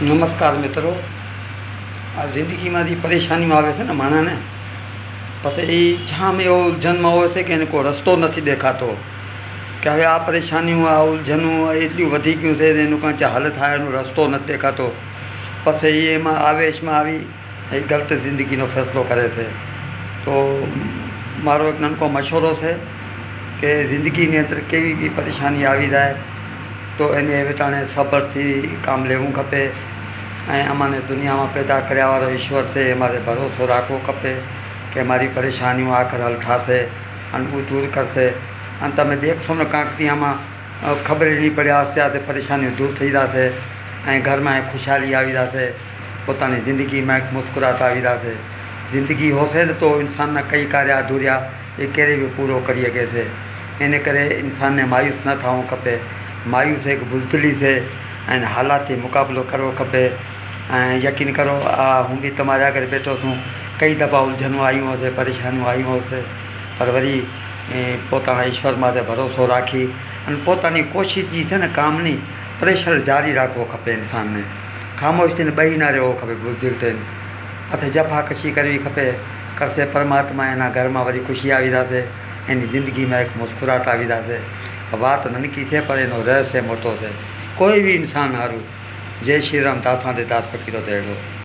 નમસ્કાર મિત્રો. આ જિંદગીમાંથી પરેશાનીઓ આવે છે ને માણસને, પછી એ જામ એવો ઉલઝનમાં હોય છે કે એને કોઈ રસ્તો નથી દેખાતો કે હવે આ પરેશાનીઓ આ ઉલઝનું એટલું વધી ગયું છે એનું કાંઈ હલ થાય એનો રસ્તો નથી દેખાતો. પછી એ એમાં આવેશમાં આવી એ ગલત જિંદગીનો ફેસલો કરે છે. તો મારો એક નાનકો મશવરો છે કે જિંદગીની અંદર કેવી બી પરેશાની આવી જાય તો એને વેટાણે સબરથી કામ લેવું ખપે. અમાને દુનિયામાં પેદા કર્યાવાળો ઈશ્વર છે અમારે ભરોસો રાખવો ખપે કે મારી પરેશાનીઓ આખર હલ થશે અને હું દૂર કરશે. અને તમે દેખશો ને કાંકથી આમાં ખબર નહીં પડે આસ્તે આસ્તે પરેશાનીઓ દૂર થઈ જશે. અહીં ઘરમાં એક ખુશાલી આવી જશે, પોતાની જિંદગીમાં એક મુસ્કુરાટ આવી જશે. જિંદગી હોશે ને તો ઇન્સાનના કઈ કાર્ય અધૂર્યા એ ક્યારેય બી પૂરો કરી શકે છે. એને કરે ઇન્સાનને માયુસ ન થવું ખપે. માયુસ એક બુઝદિલી છે અને હાલાતથી મુકાબલો કરવો ખપે. યકીન કરો આ હું બી તમારે આગળ બેઠો છું, કઈ દફા ઉલઝનો આવ્યું હશે, પરેશાનીઓ આવ્યું હશે, પણ વળી પોતાના ઈશ્વર માટે ભરોસો રાખી અને પોતાની કોશિશ જે છે ને કામની પ્રેશર જારી રાખવો ખપે. ઇન્સાનને ખામોશ થઈને બહી ના રહેવો ખપે, બુઝદિલ થઈને. પછી જફાકશી કરવી ખપે. કરશે પરમાત્મા એના ઘરમાં વળી ખુશી આવી જશે, એની જિંદગીમાં એક મુસ્કુરાટ આવી જશે. વાત નાનકી છે પણ એનો રહસ્ય મોટો છે. કોઈ બી ઇન્સાન સારું. જય શ્રી રામ. દાસ માટે દાસ ફકીરો દેડો.